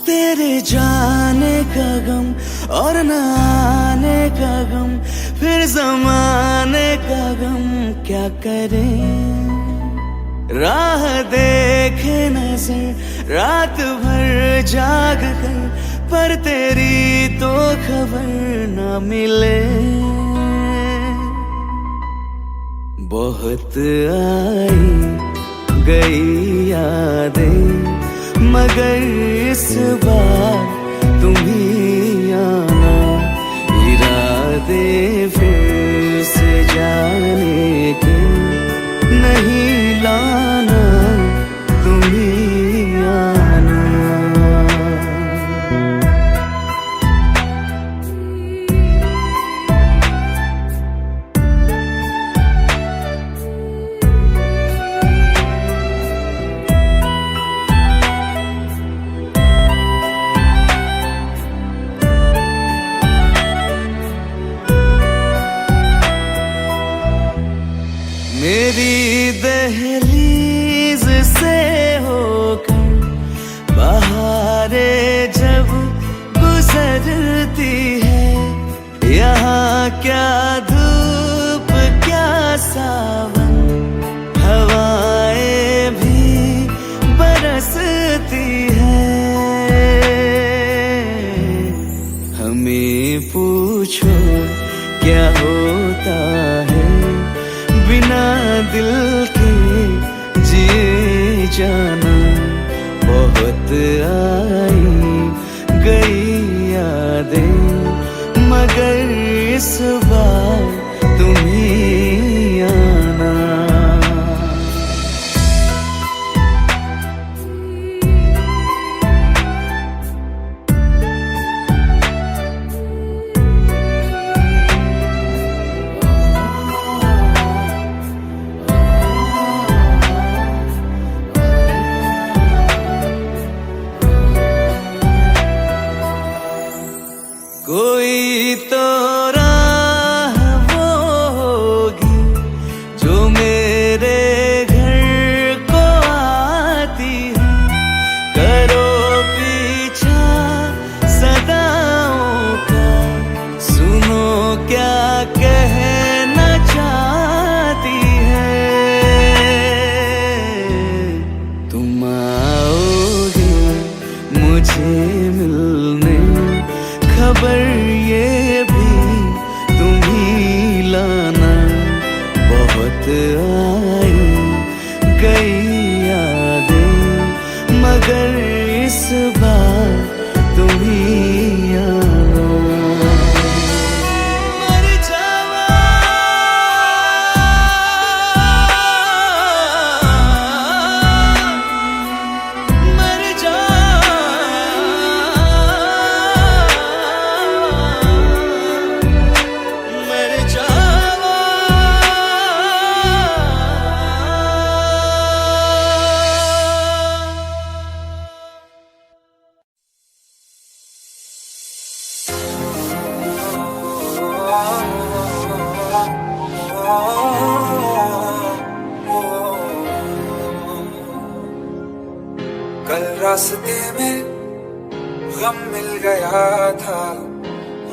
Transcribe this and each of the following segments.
तेरे जाने का गम और न आने का गम, फिर जमाने का गम क्या करें। राह देखे नजर रात भर जाग कर, पर तेरी तो खबर न मिले। बहुत आई गई यादें, मगर इस बार तुम ही आना। इरादे फिर से जाने के नहीं लाना, तुम ही आना। मेरी दहलीज से होकर बहारें जब गुजरती है, यहाँ क्या धूप क्या सावन, हवाएं भी बरसती है। हमें पूछो क्या होता है, बिना दिल के जिए जाना। बहुत आई गई यादें, मगर इस बार तुम ही आना। कोई तो राह वो होगी जो मेरे घर को आती है। करो पीछा सदाओं का, सुनो क्या कहना चाहती है। तुम आओगे मुझे मिलने, खबर ये भी तुम ही लाना। बहुत आई गई यादें, मगर इस बार तुम ही आना। मर जावा मर जा, कल रास्ते में गम मिल गया था,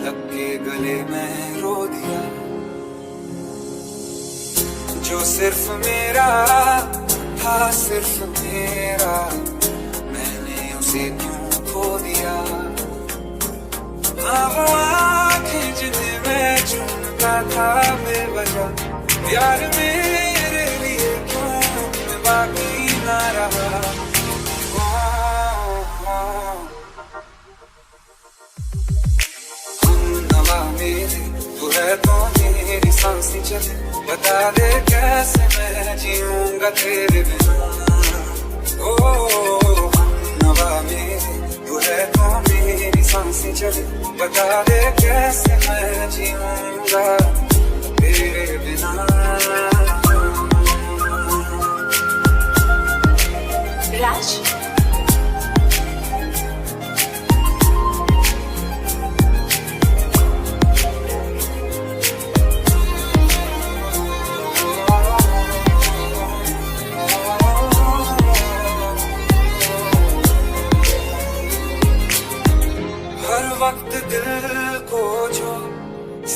लग के गले में रो दिया। जो सिर्फ मेरा था, सिर्फ मेरा, मैंने उसे क्यों खो दिया। हाँ वो आँखें जिन्हें मैं चूमता था बेवजह, प्यार मेरे लिए क्यों बाकी ना रहा। तू है तो मेरी सांसें चले, बता दे कैसे मैं जीऊंगा तेरे बिना। ओ नवा मेरे, तू है तो मेरी सांसें चले, बता दे कैसे मैं जीऊंगा तेरे बिना। राज,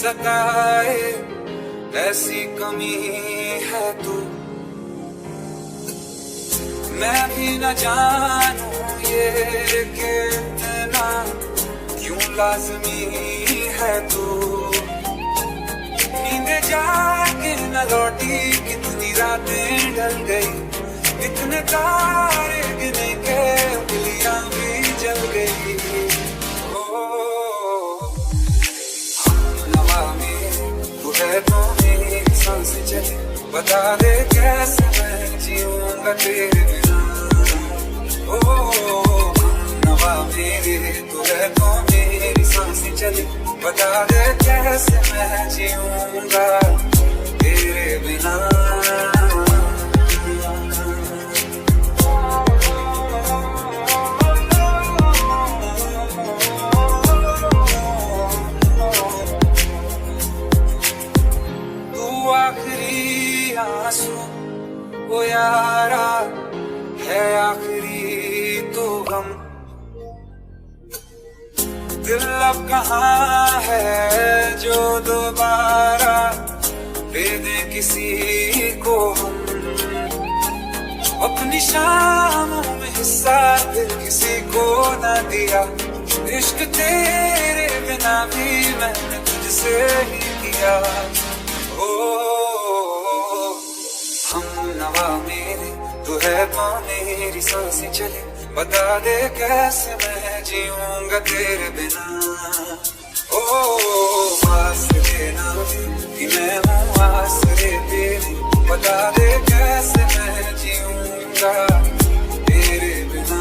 जताए ऐसी कमी है तू। मैं भी न जानू ये कि इतना क्यों लाजमी है तू। नींद जाके न लौटी कितनी रातें ढल गई, कितने तारे गिने के उंगलियां भी जल गई। नवा में तू है तो मेरी सांसें चले, बता दे कैसे मैं जीऊंगा तेरे बिना। नवा मेरे तू है तो मेरी सांसें चले, बता दे कैसे मैं जीऊंगा तेरे बिना। आखिरी आंसू ओ यारा है आखिरी तो गम। दिल अब कहाँ है जो दोबारा दे दे किसी को हम। अपनी शामों में हिस्सा दिल किसी को न दिया, इश्क तेरे बिना भी मैंने तुझसे ही किया। हम नवा मेरे तू है तो मेरी सांसें चले, बता दे कैसे मैं जीऊंगा तेरे बिना। आसरे ना कि मैं हूँ आसरे तेरे, बता दे कैसे मैं जीऊंगा तेरे बिना।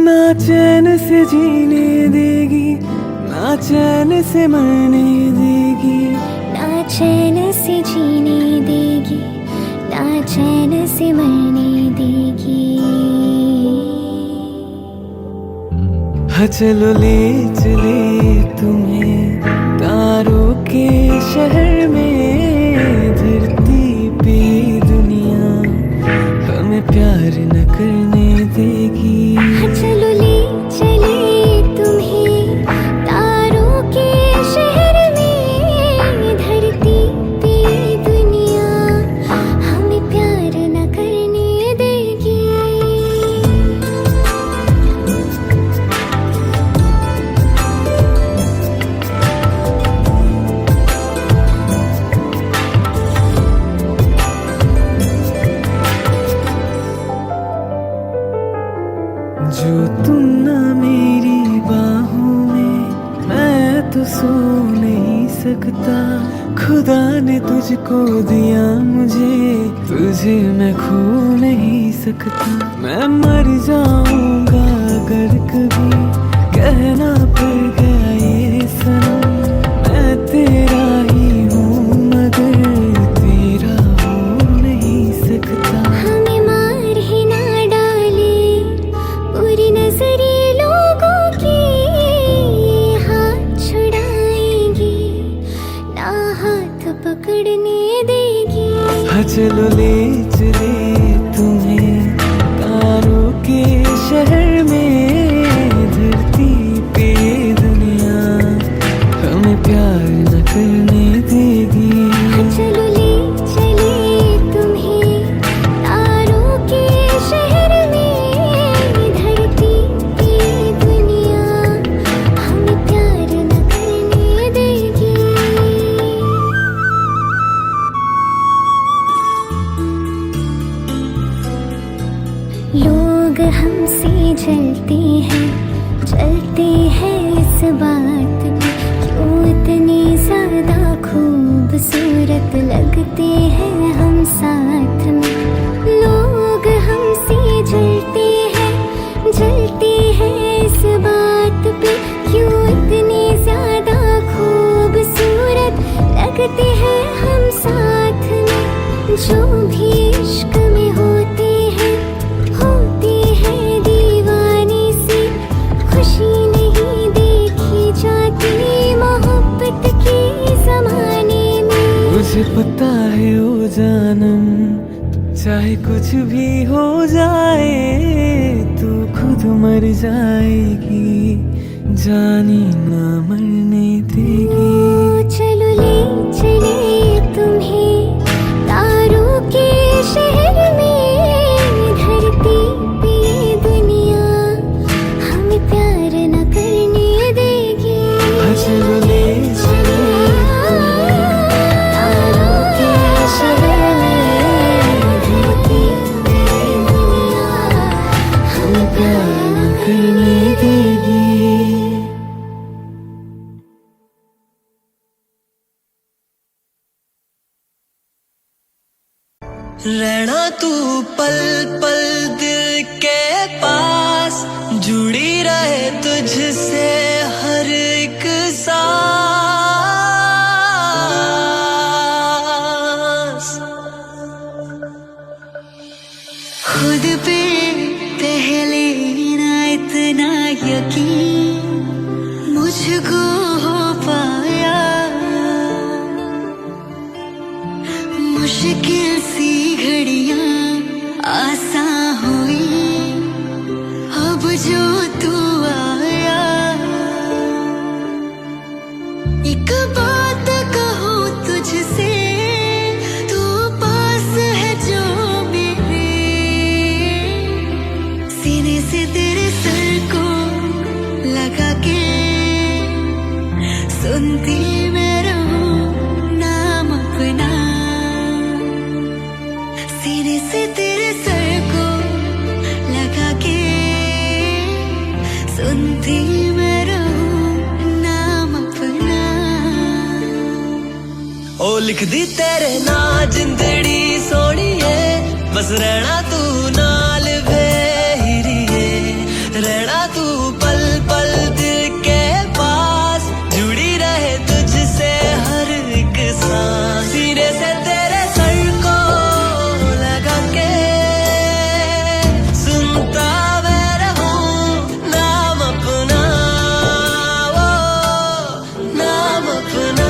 ना चैन से जीने देगी, ना चैन से मरने देगी, ना चैन से जीने देगी, ना चैन से मरने देगी। हाँ चलो ले चले तुम्हें तारों के शहर में, धरती पे दुनिया हमें प्यार न करने देगी। चलो ले चले तुम्हें तारों के शहर में, धरती पे दुनिया हमें प्यार न करने देगी। जो तुम ना मेरी बाहों में, मैं तो सो नहीं सकता। खुदा ने तुझको दिया मुझे, तुझे मैं खो नहीं सकता। मैं मर जाऊंगा अगर कभी कहना पड़ गया ये सनम, मैं तेरा ही हूँ मगर तेरा हो नहीं सकता। हमें मार ही ना डाले बुरी नजरे लोगों की, हाथ छुड़ाएंगी ना हाथ पकड़ने देगी। हाँ चलो ले चले तुम्हें तारों के शहर में, धरती पे दुनिया हमें प्यार न करने देगी। चलो ले चले तुम्हें तारों के शहर में, बात पे क्यों इतनी ज्यादा खूबसूरत लगते हैं हम साथ में। लोग हमसे जलते हैं इस बात पे क्यों इतनी ज्यादा खूबसूरत लगते हैं हम साथ में। जो भी इश्क में होते हैं दीवाने से, खुशी नहीं देखी जाती मोहब्बत के जमाने में। मुझे पता है ओ जानम, चाहे कुछ भी हो जाए तू खुद मर जाएगी, जानी ना मरने देगी। चलो ले चले तुम्हें तारों के शहर में, धरती पे ये दुनिया हमें प्यार न करने देगी। चलो ले चले तारों के शहर में, धरती पे ये दुनिया हमें प्यार न करने देगी। रहना तू पल पल दिल के पास, जुड़ी रहे तुझसे हर एक सांस। खुद पे पहले ना इतना यकीन मुझको हो पाया, मुश्किल सी घड़ियां आसान हुई अब जो तू आया। एक बात कहूँ तुझसे, तू पास है जो मेरे, सीने से तेरे सर को लगा के सुनती मैं रहूं नाम अपना। सीने से तेरे सर को लगा के सुनती मैं रहूं नाम अपना। ओ लिख दी तेरे ना जिंदड़ी सोनिए, बस रहना तू नाल भेरिए, रहना तू पल पल दिल के पास, जुड़ी रहे तुझसे हर एक सांस। सीने से तेरे सर को लगा के सुनता मैं रहूं नाम अपना, वो नाम अपना।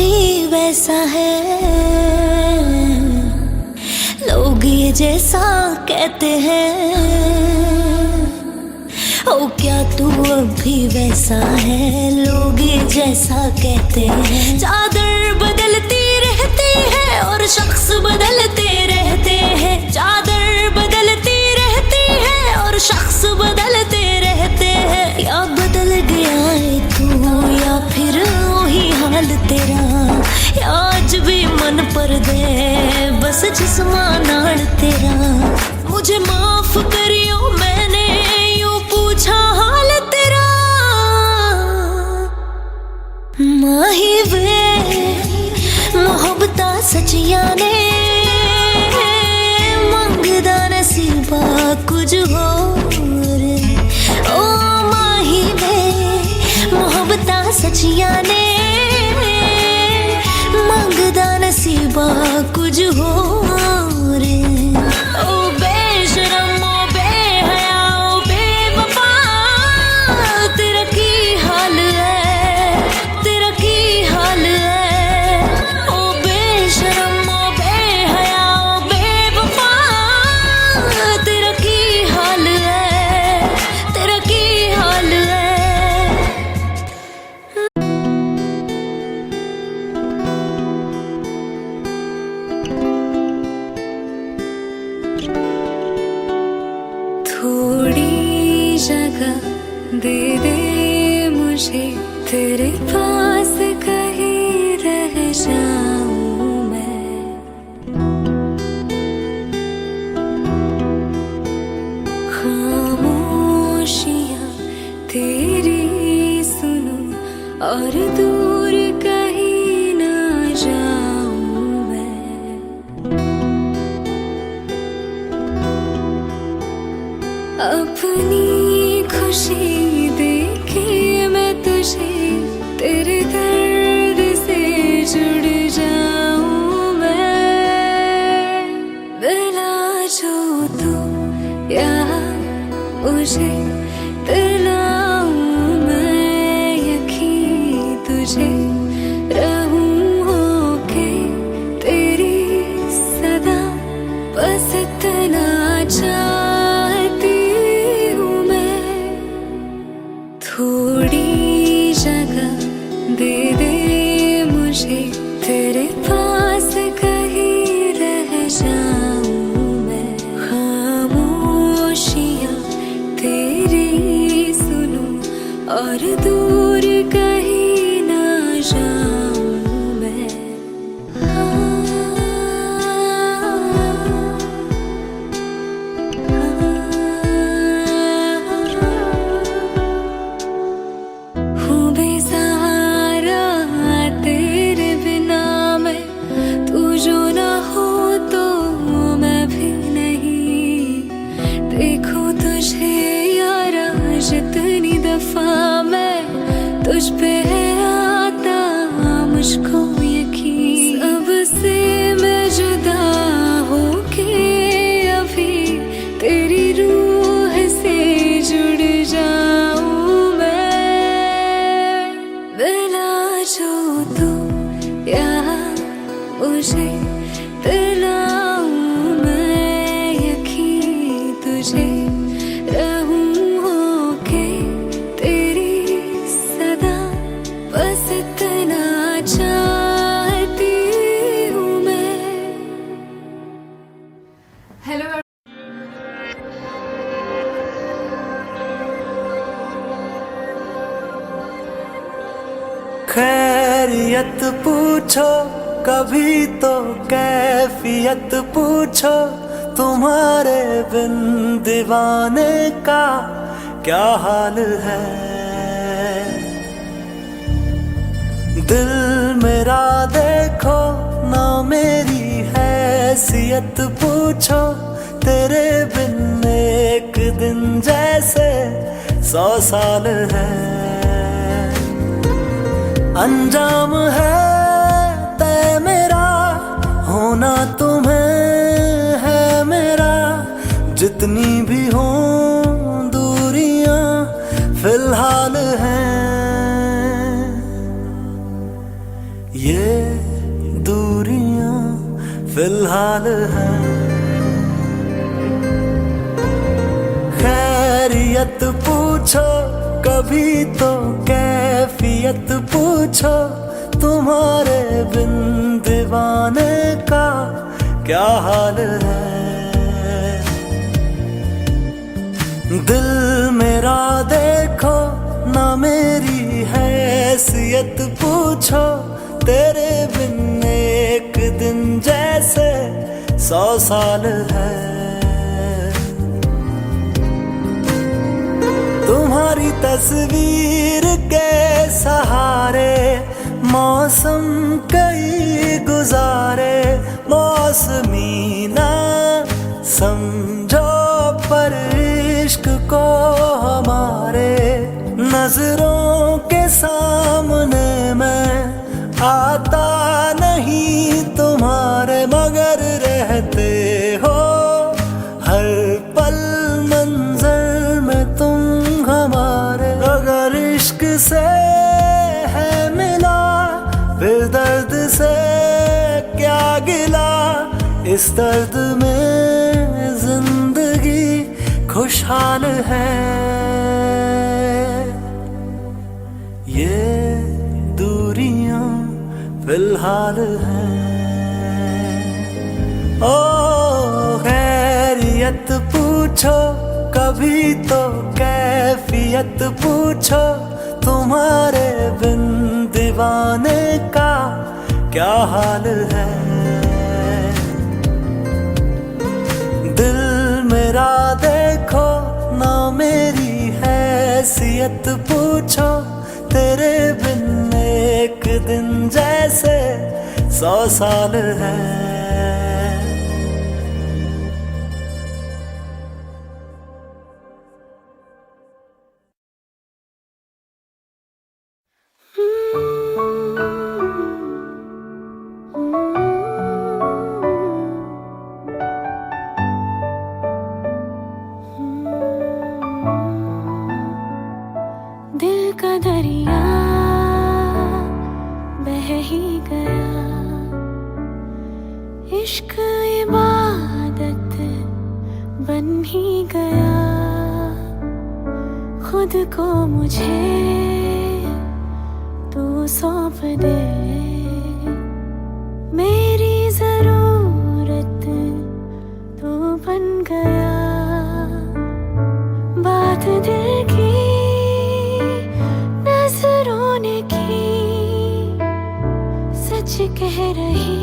भी वैसा है, लोग ये जैसा कहते हैं। ओ क्या तू अब भी वैसा है, लोग ये जैसा कहते हैं। चादर बदलती रहती है और शख्स बदलते रहते हैं। चादर बदलती रहती है और शख्स बदलते रहते हैं। या बदल गया है तू या फिर वही हाल तेरा, या आज भी मन पर दे बस जिस्मा नाड़ तेरा। मुझे माफ करियो मैंने यूं पूछा हाल तेरा। माही वे मोहब्बता सचिया ने मंगदा नसीबा कुछ होर। ओ माही वे मोहब्बता सचिया ने मंगदा नसीबा कुछ होर। ओ बेशरम ओ बेहया ओ बेवफा, तेरा की हाल है, तेरा की हाल है। ओ बेशरम ओ बेहया ओ बेवफा, तेरा की हाल है, तेरा की हाल है। थोड़ी जगह दे दे मुझे, तेरे पास कहीं रह जाऊं मैं। खामोशियां तेरी सुनूं और दूर कहीं ना जाऊं मैं। अपनी खुशी देखे मैं तुझे, तेरे दर्द से जुड़ जाऊं मैं। मिला जो तू यहाँ मुझे दिलाऊं मैं यकीन तुझे। रहूं होके तेरी सदा, बस इतना चाहती हूँ मैं। थोड़ी जगह दे दे मुझे, तेरे पास कहीं रह जाऊं मैं। खामोशियां तेरी सुनूं और दूर कहीं ना जाऊं मैं। हूँ बेसहारा तेरे बिना मैं, तू जो ना हो तो मैं भी नहीं। देखो तुझे यारा जितनी दफा मैं तुझ पे है आता मुझको यकीन। सबसे मैं जुदा होके अभी तेरी रूह से जुड़ जाऊं मैं। मिला जो तू यहाँ मुझे दिलाऊं मैं यकीन तुझे। रहूं होके तेरी सदा, बस इतना चाहती हूँ मैं। हेलो खैरियत पूछो कभी तो कैफियत पूछो, तुम्हारे बिन दीवाने का क्या हाल है। दिल मेरा देखो ना मेरी हैसियत पूछो, तेरे बिन एक दिन जैसे 100 साल है। अंजाम है तय मेरा, होना तुम्हें है मेरा। जितनी भी हो दूरियां फिलहाल हैं, ये फिलहाल है। खैरियत पूछो कभी तो कैफियत पूछो, तुम्हारे बिन दीवाने का क्या हाल है। दिल मेरा देखो ना मेरी हैसियत पूछो, तेरे बिन एक दिन जैसे 100 साल है। तुम्हारी तस्वीर के सहारे मौसम कई गुजारे, मौसमी ना समझो पर इश्क को हमारे। नजरों के सामने मैं आता नहीं तुम्हारे, मगर रहते हो हर पल मंजर में तुम हमारे। अगर इश्क से है मिला फिर दर्द से क्या गिला, इस दर्द में जिंदगी खुशहाल है। ये दूरियां फिलहाल हैं। ओ खैरियत पूछो कभी तो कैफियत पूछो, तुम्हारे बिन दीवाने का क्या हाल है। दिल मेरा देखो ना मेरी हैसियत पूछो, तेरे बिन एक दिन जैसे 100 साल है। दिल का दरिया बह ही गया, इश्क इबादत बन ही गया। खुद को मुझे तू सौंप दे, मेरी जरूरत तू बन गया। बात दिल की नजरों ने की, सच कह रही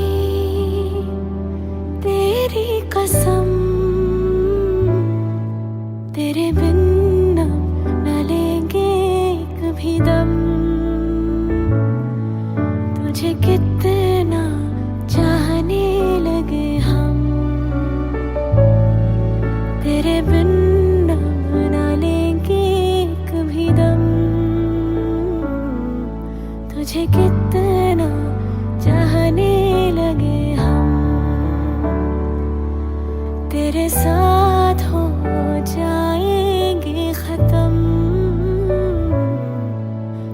तेरी कसम। तेरे बिन न लेंगे एक भी दम, तुझे कितना चाहने लगे हम। तेरे बिन न लेंगे एक भी दम, तुझे कितना चाहने लगे हम। तेरे साथ हो जाएंगे खत्म,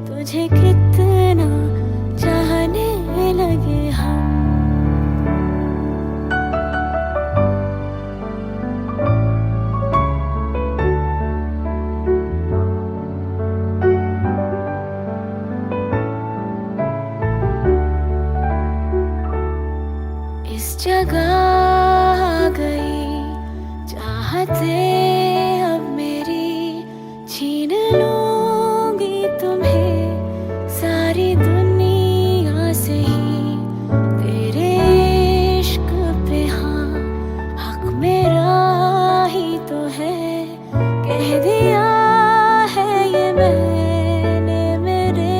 तुझे कितना चाहने लगे हम। इस जगह आ गई चाहते अब मेरी, छीन लूंगी तुम्हें सारी दुनिया से ही। तेरे इश्क पे हाँ हक मेरा ही तो है, कह दिया है ये मैंने मेरे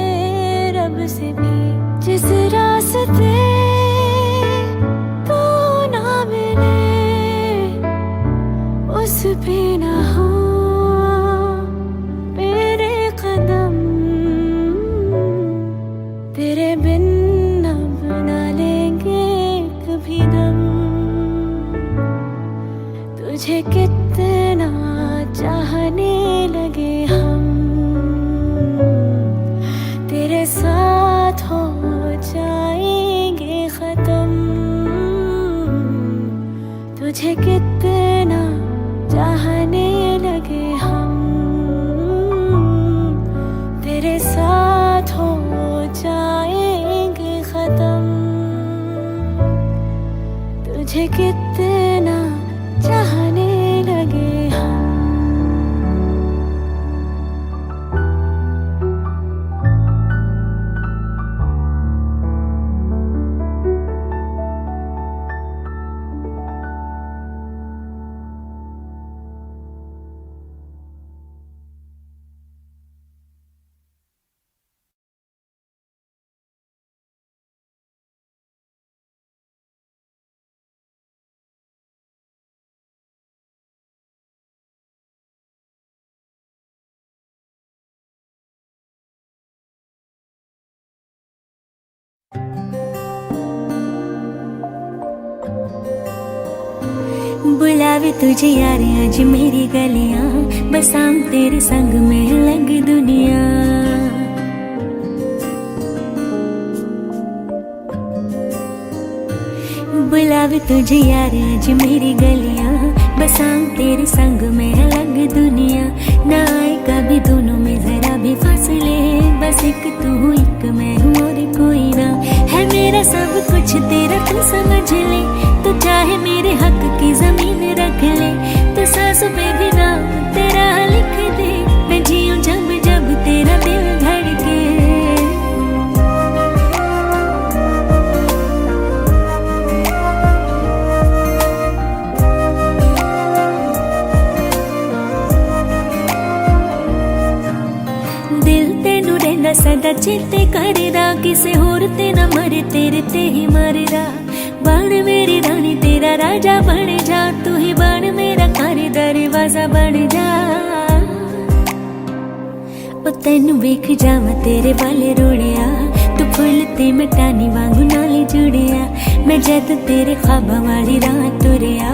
रब से भी। जिस रास्ते उस पे न हो मेरे कदम, तेरे बिन अब न लेंगे कभी दम। तुझे कितना चाहने लगे हम, तेरे साथ हो जाएंगे खत्म। तुझे कितना चाहने लगे हम, तेरे साथ हो जाएंगे खत्म। तुझे कितना चाहने लगे हम। बुलावे तुझे यार आज मेरी गलियां, बसाऊं तेरे संग में अलग दुनिया। बुलावे तुझे यार आज मेरी गलियां, बसाऊं तेरे संग में अलग दुनिया। ना आए कभी दोनों में जरा भी फासले, बस एक तू हूँ एक मैं हूँ और कोई ना। है मेरा सब कुछ तेरा तू समझ ले, तू चाहे मेरे हक की जमीन रख ले। तू सांसों पे भी नाम तेरा लिख दे, मैं जीऊं जब जब तेरा दिल धड़के। दिल तेनू रहना सदा चेते करेदा, किसे होर ते ना मरे तेरे ते ही मरेदा। बन मेरी रानी तेरा राजा बन जा, तू ही बन मेरा घर दरवाजा बन जा। ओ तेनू वेख जावां तेरे वाले रोड़िया, तू फुल ते मटानी वांगू नाले जुड़िया। मैं जद तेरे ख्वाबां वाली राह तुरिया,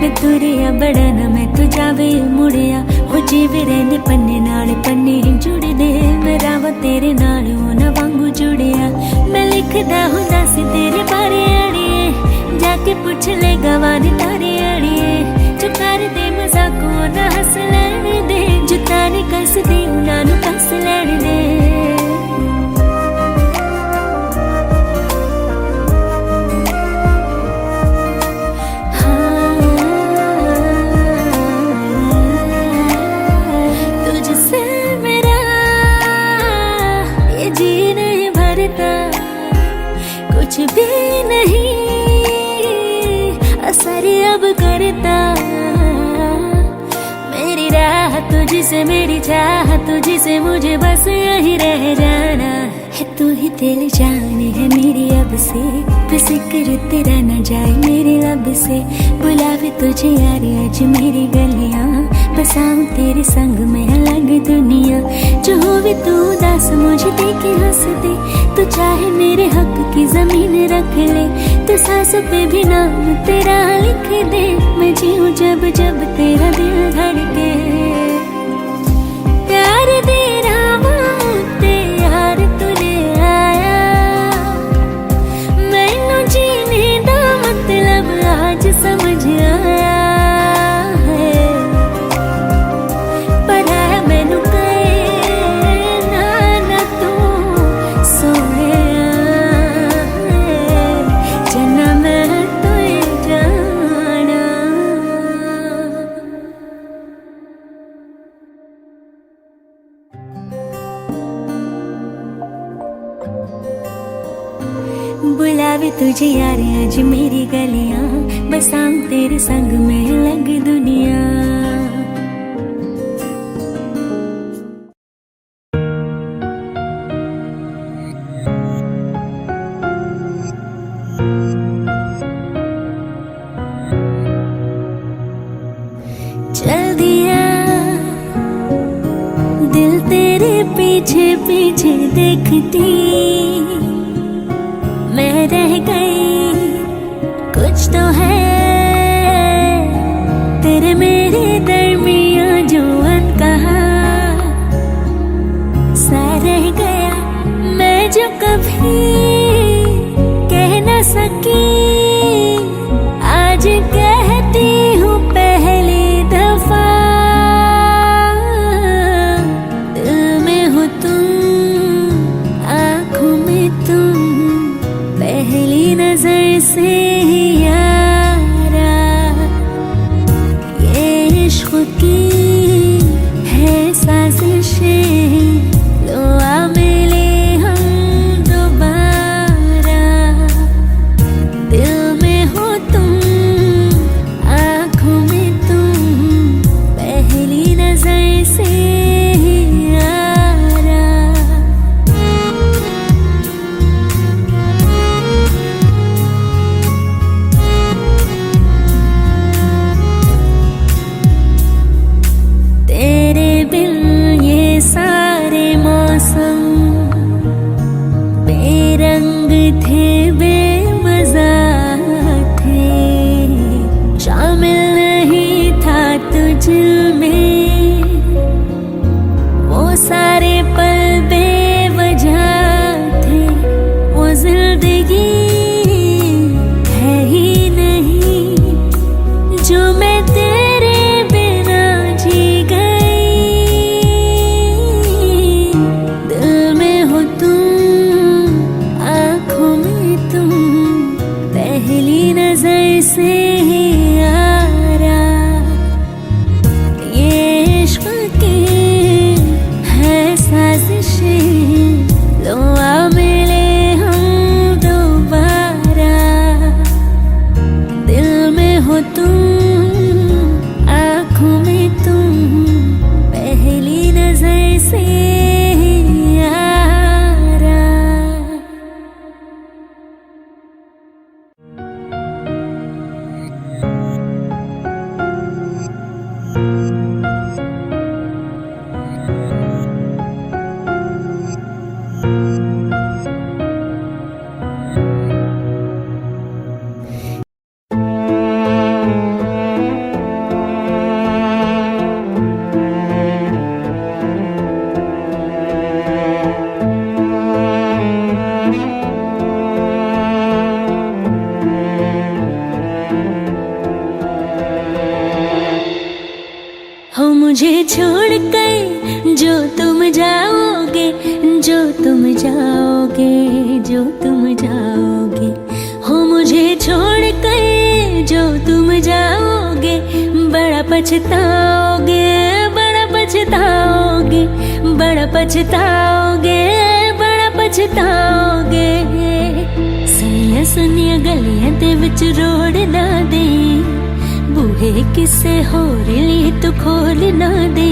मैं तुरिया बड़ा ना मैं तू जावे मुड़िया। हो जीवे रहने पन्ने नाल पन्ने ही जुड़दे, मैं रावां तेरे नाल होना वांगू जुड़िया। मैं लिखदा हुंदा सी तेरे बारे अड़िए, जाके पूछ ले गवानी तारे अड़िए। जो कर दे मजाको ना हंस लैने दे, जो ताने कस दे उन्हां नूं कस लैने दे। तुझसे मेरा ये जी नहीं भरता, कुछ भी नहीं असर अब करता। मेरी राह तुझसे मेरी चाह तुझसे, मुझे बस यही रह जाना है। तू ही दिल जाने है मेरी अब से, फिक्र तेरा न जाए मेरे लब से। बुलावे तुझे यार आज मेरी गलियां, बसाऊं तेरे संग में अलग दुनिया। जो होवे तू उदास मुझे देखे हंस दे, तू चाहे मेरे हक की जमीन रख ले। तू सांसों पे भी नाम तेरा लिख दे, मैं जीऊं जब जब तेरा दिल धड़के। प्यार दे रामा ते यार तूने आया, मैनू जीने दा मतलब आज समझ आया है। पर है मैनू कहे ना तू सोहणिया, जना मैं तो जाना। बुलावे तुझे यार आज मेरी गलियां, बसाऊं तेरे संग में अलग दुनिया। चल दिया दिल तेरे पीछे पीछे देखती, मैं रह गई कुछ तो है तेरे मेरे दरमियां जो अनकहा सा रह गया। मैं जो कभी कह न सकी आज कहती आंचल में वो सारे पल बेवजह थे, वो जिंदगी है ही नहीं जो मैं तेरे बिना जी गई। दिल में हो तुम, आँखों में तुम, पहली नजर से ही यारा। ये इश्क की है साजिशें, लो आ मिले हम दोबारा। दिल में हो तुम, आँखों में तुम, पहली नजर से ही यारा। हो मुझे छोड़ कर जो तुम जाओगे, जो तुम जाओगे, जो तुम जाओगे। हो मुझे छोड़ कर जो तुम जाओगे, बड़ा पछताओगे, बड़ा पछताओगे, बड़ा पछताओगे, बड़ा पछताओगे। सुनिया सुनिया गलियां दे विच रोड़ ना दे, बूहे किसे होर लिए तू खोल ना दे।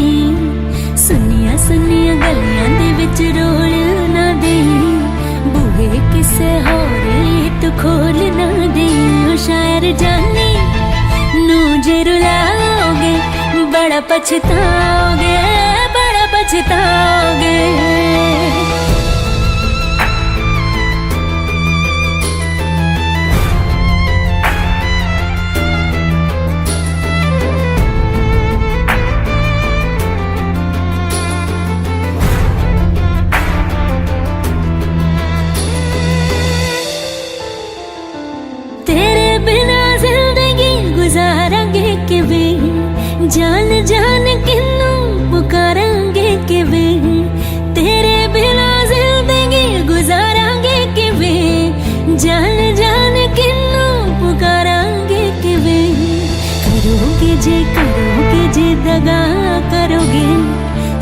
सुनिया सुनिया गलियां दे विच रोल ना दे, बूहे किसे होर लिए तू खोल ना दे। ओ शायर जानी नू जे रुलाओगे, बड़ा पछताओगे, बड़ा पछताओगे। गुजारांगे किवे, जान जान किन्नू पुकारांगे किवे। तेरे बिना जिंदगी गुजारांगे किवे, जान जान किन्नू पुकारांगे किवे। करोगे जे दगा करोगे,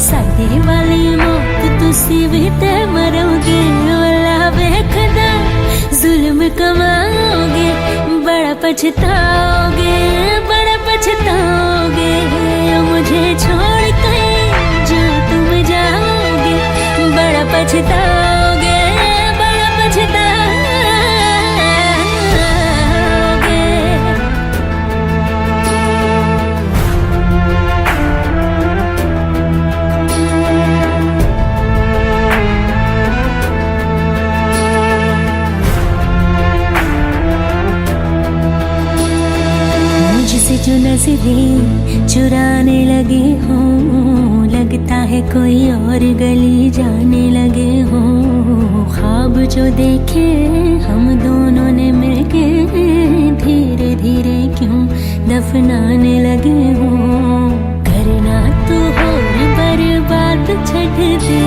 साडे वाली मौत तुसी भी ते मरोगे। वाला वेखदा जुल्म कमाओगे, बड़ा पछताओगे, बड़ा पछताओगे। मुझे छोड़ कर जो तुम जाओगे, बड़ा पछताओगे, बड़ा पछताओगे। जो नजरें चुराने लगे हो, लगता है कोई और गली जाने लगे हो। ख्वाब जो देखे हम दोनों ने मिलके, धीरे धीरे क्यों दफनाने लगे हो। करना तो होर बर्बाद छड़ दे,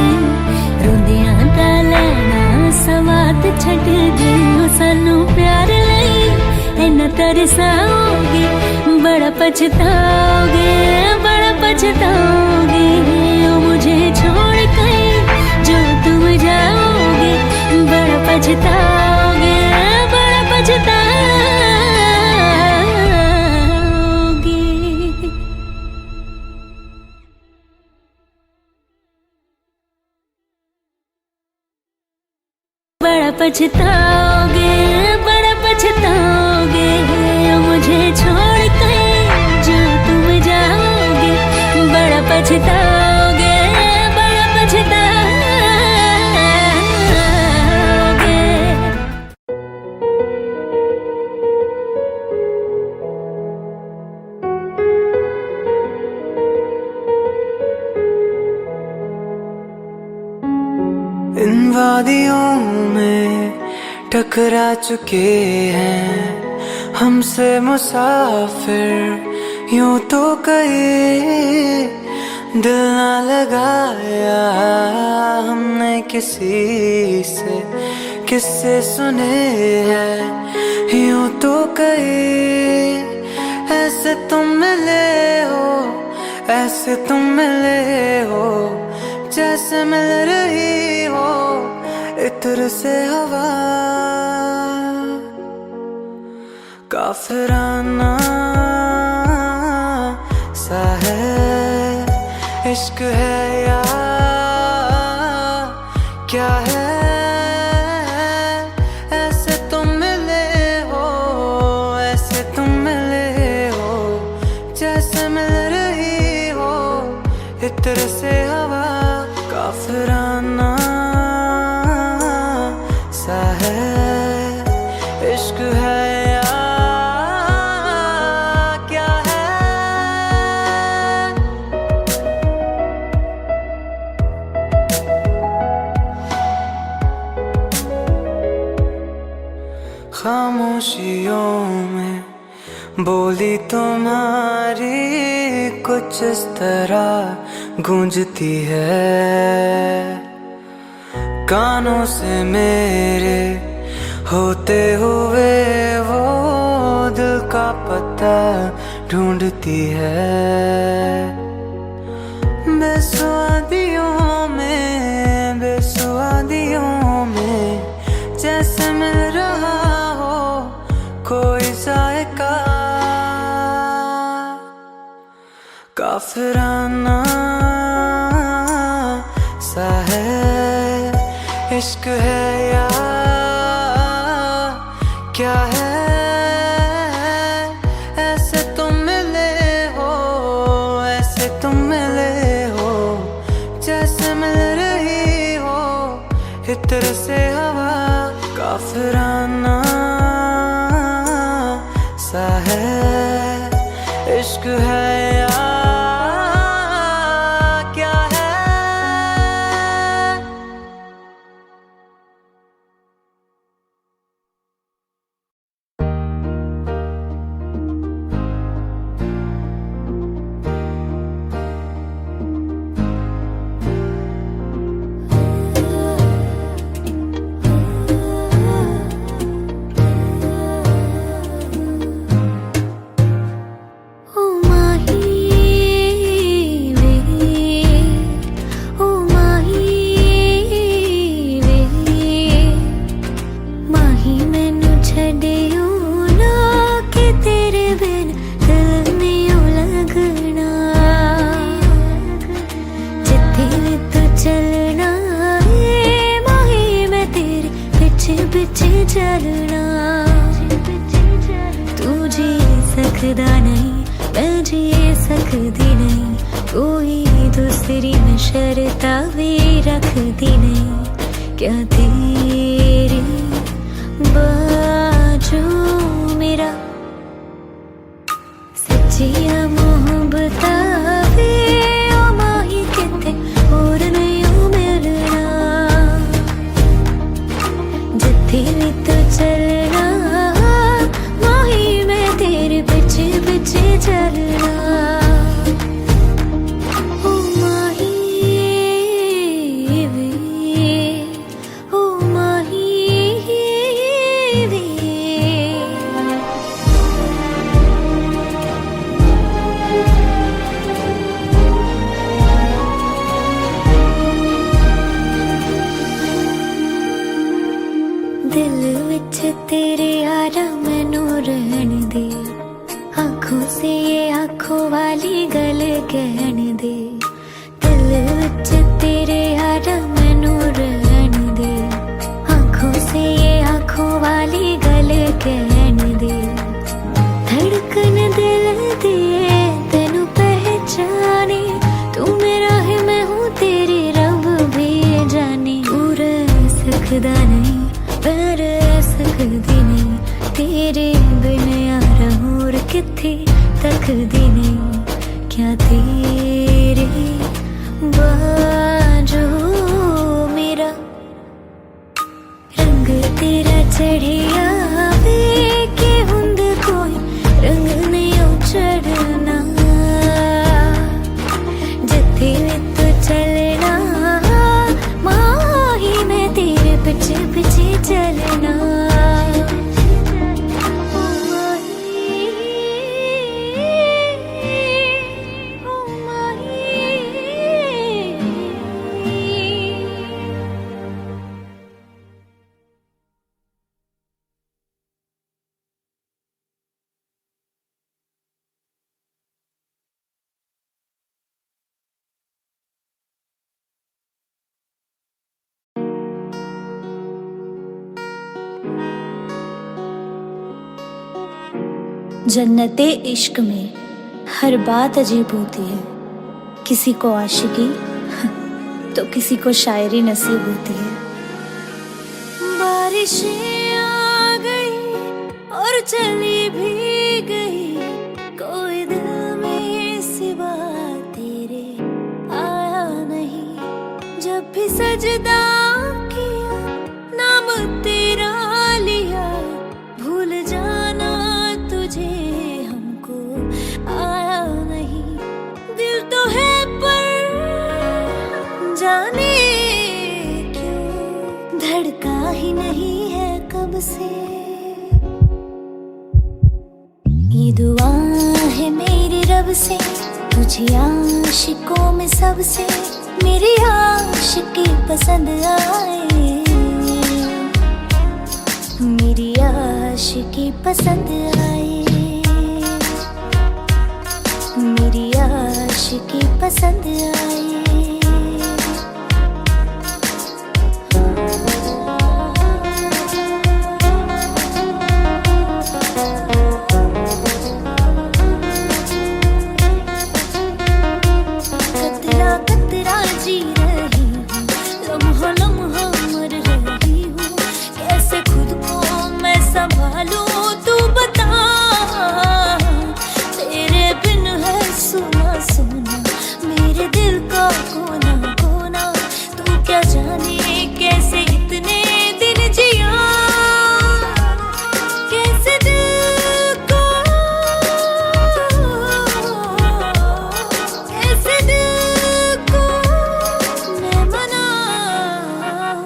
रोंदियां दा लैना सवाद छड़ दे। सानू प्यार लई इन्ना तरसाओगे, बड़ा पछताओगे, बड़ा पछताओगे। ओ मुझे छोड़ कर जो तुम जाओगे, बड़ा पछताओगे, बड़ा पछताओगे। बड़ा पछताओगे, बड़ा पछताओगे। मुझे छोड़ कर जो तुम जाओगे, बड़ा पछताओगे, बड़ा पछताओगे। वादियों में टकरा चुके हैं हमसे मुसाफिर यूं तो कहीं दिल ना लगाया हमने किसी से किससे सुने हैं यूं तो कहीं ऐसे तुम मिले हो ऐसे तुम मिले हो जैसे मिल रही हो इत्र से हवा काफिराना सा है इश्क है या क्या है ऐसे तुम मिले हो ऐसे तुम मिले हो जैसे मिल रही हो इत्र से हवा काफिराना सा है इश्क है या क्या है खामोशियों में बोली तुम्हारी कुछ इस तरह गूंजती है कानों से मेरे होते हुए वो दिल का पता ढूंढती है बेसुआदियों में जैसे मिल रहा हो कोई जायका काफिराना सा है इश्क है या क्या है ऐसे तुम मिले हो ऐसे तुम मिले हो जैसे मिल रही हो इत्र से हवा काफिराना सा है इश्क है या क्या है चलना तू जी सकदा नहीं मैं जी सकदी नहीं कोई दूसरी में शर्ता भी रखती नहीं क्या तेरी बाजू मेरा सच्चिया मोहब्बत वे ओ माही किते और नहीं मिलना जिथे भी तो चलना माही मैं तेरे पीछे पीछे चलना ओ माही वे ओ माही वे दिल विच तेरे यारा मैनू रहन दे आँखों से ये आँखों वाली गल कहन दे दिल विच तेरे यारा मैनू रहन दे आँखों से ये आँखों वाली गल कहन दे धड़कन दिल दे तेनू पहचाने तू मेरा है मैं हूँ तेरी रब भी जाने तू रह सकदा नहीं पर सकदी नहीं तेरे बिन यार होर किथे तकदी नहीं क्या तेरे बाजू मेरा तेरा चढ़े आवे के हुंद कोई रंग नहीं चढ़ना जिथे तो चलना माही मैं तेरे पीछे पीछे चलना जन्नते इश्क में हर बात अजीब होती है, किसी को आशिकी तो किसी को शायरी नसीब होती है। बारिशें आ गई और चली भी गई, कोई दिल में सिवा तेरे आया नहीं। जब भी सजदा किया नाम तेरा लिया, भूल जाना तुझे हमको आया नहीं। दिल तो है पर जाने क्यों धड़का ही नहीं है कब से। ये दुआ है मेरी रब से तुझे आशिकों में सबसे मेरी आशिकी पसंद आए, मेरी आशिकी पसंद आए, मेरी आशिकी पसंद आए। कतरा कतरा जी रही हूँ, लम्हा लम्हा मर रही हूँ, कैसे खुद को मैं संभालूं तू बता। तेरे बिन है सुना सुना मेरे दिल का कोना कोना, तू क्या जाने कैसे इतने दिन जिया, कैसे दिल को कैसे दिल को मैं मनाऊं,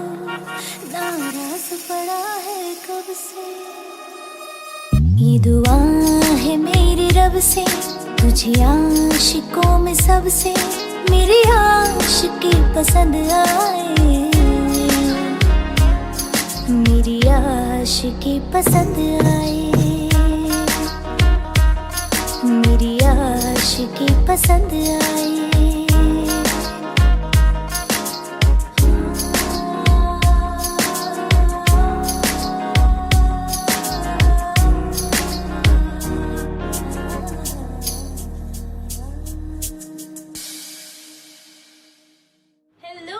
नाराज पड़ा है कब से। ये दुआ है मेरी रब से तुझे आशिकों में सबसे मेरी आशिकी पसंद आए, मेरी आशिकी पसंद आए, मेरी आशिकी पसंद आए।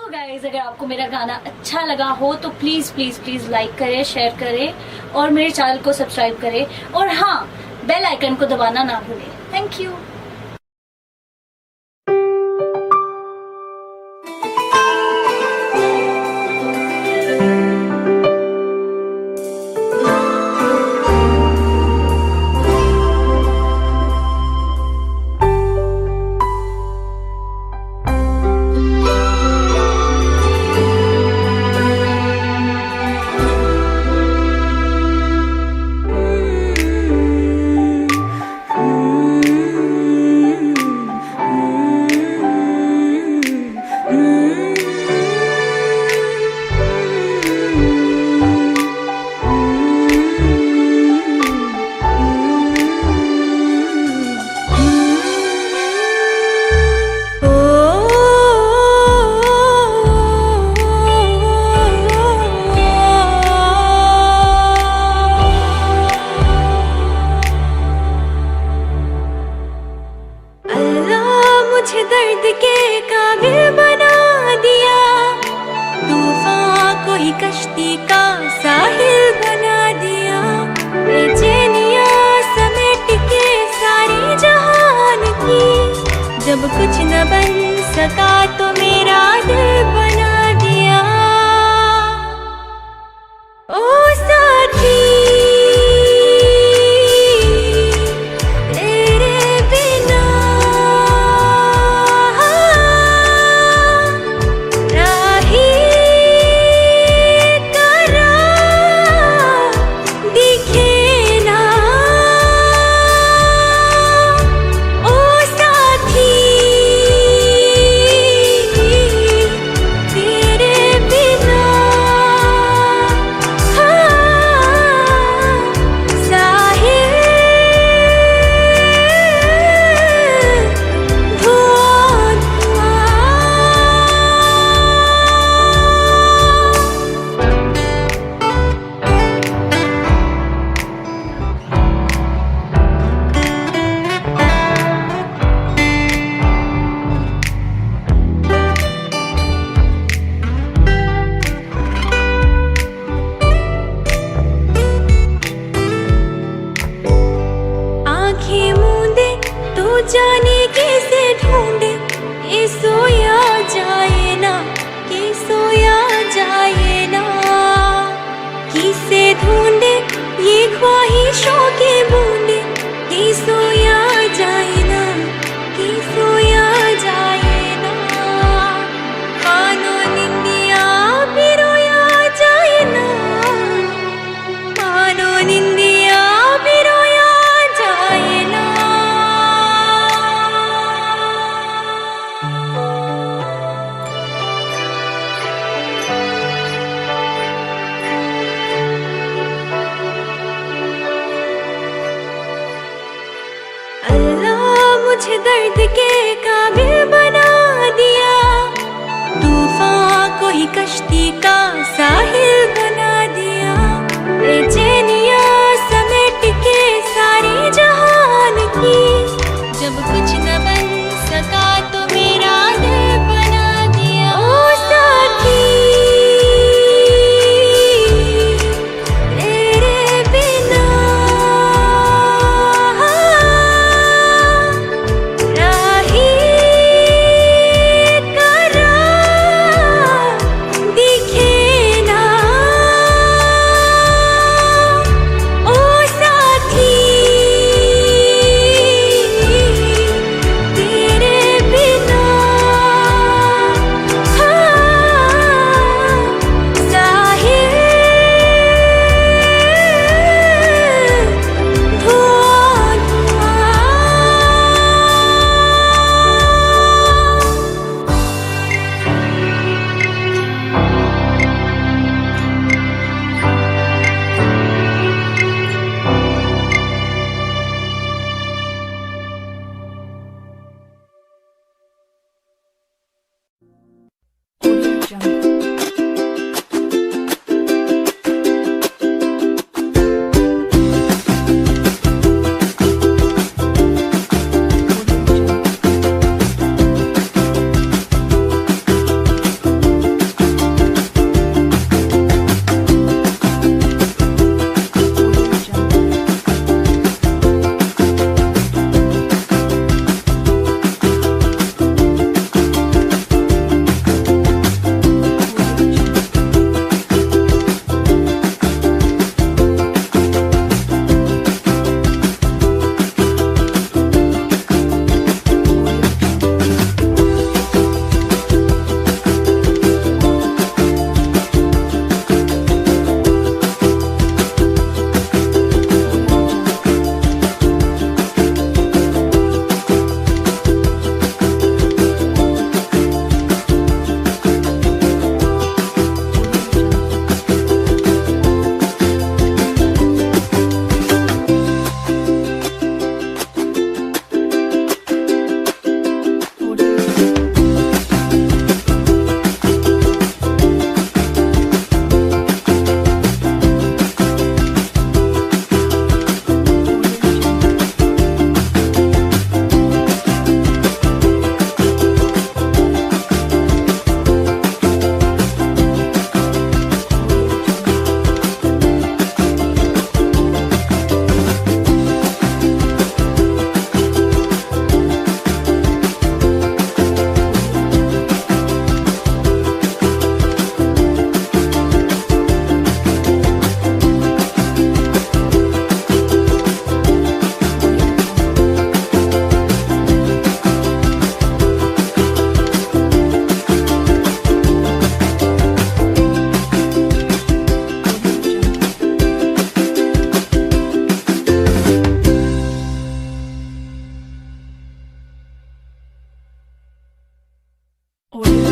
गाइस, अगर आपको मेरा गाना अच्छा लगा हो तो प्लीज प्लीज प्लीज लाइक करें, शेयर करें और मेरे चैनल को सब्सक्राइब करें, और हाँ, बेल आइकन को दबाना ना भूलें। Thank you. दर्द के काबिल बना दिया, तूफान को ही कश्ती का साहिल बना दिया। बेचैनिया समेट के सारी जहान की, जब कुछ न बन सका तो मेरा दिल बना दिया। ओ आंखें मूंदे तो जाने कैसे ढूंढे, ये सोया जाए ना, ये सोया जाए ना। किसे ढूंढे ये ख्वाहिशों के बूंदे, ये सोया जाए ना, ये सोया जाए ना। मानो निंदिया भी रोया जाए ना, मानो निंदिया भी रोया जाए ना। अल्लाह मुझे दर्द के काबिल बना दिया, तूफान को ही कश्ती का साहिल बना दिया। बेचैनिया समेट के सारे जहान की, जब कुछ न बन सका तो मेरा दिल बना दिया। ओ साथी तेरे बिना राही करा दिखे ना। ओ साथी तेरे बिना साहिल धुआं धुआं। Audio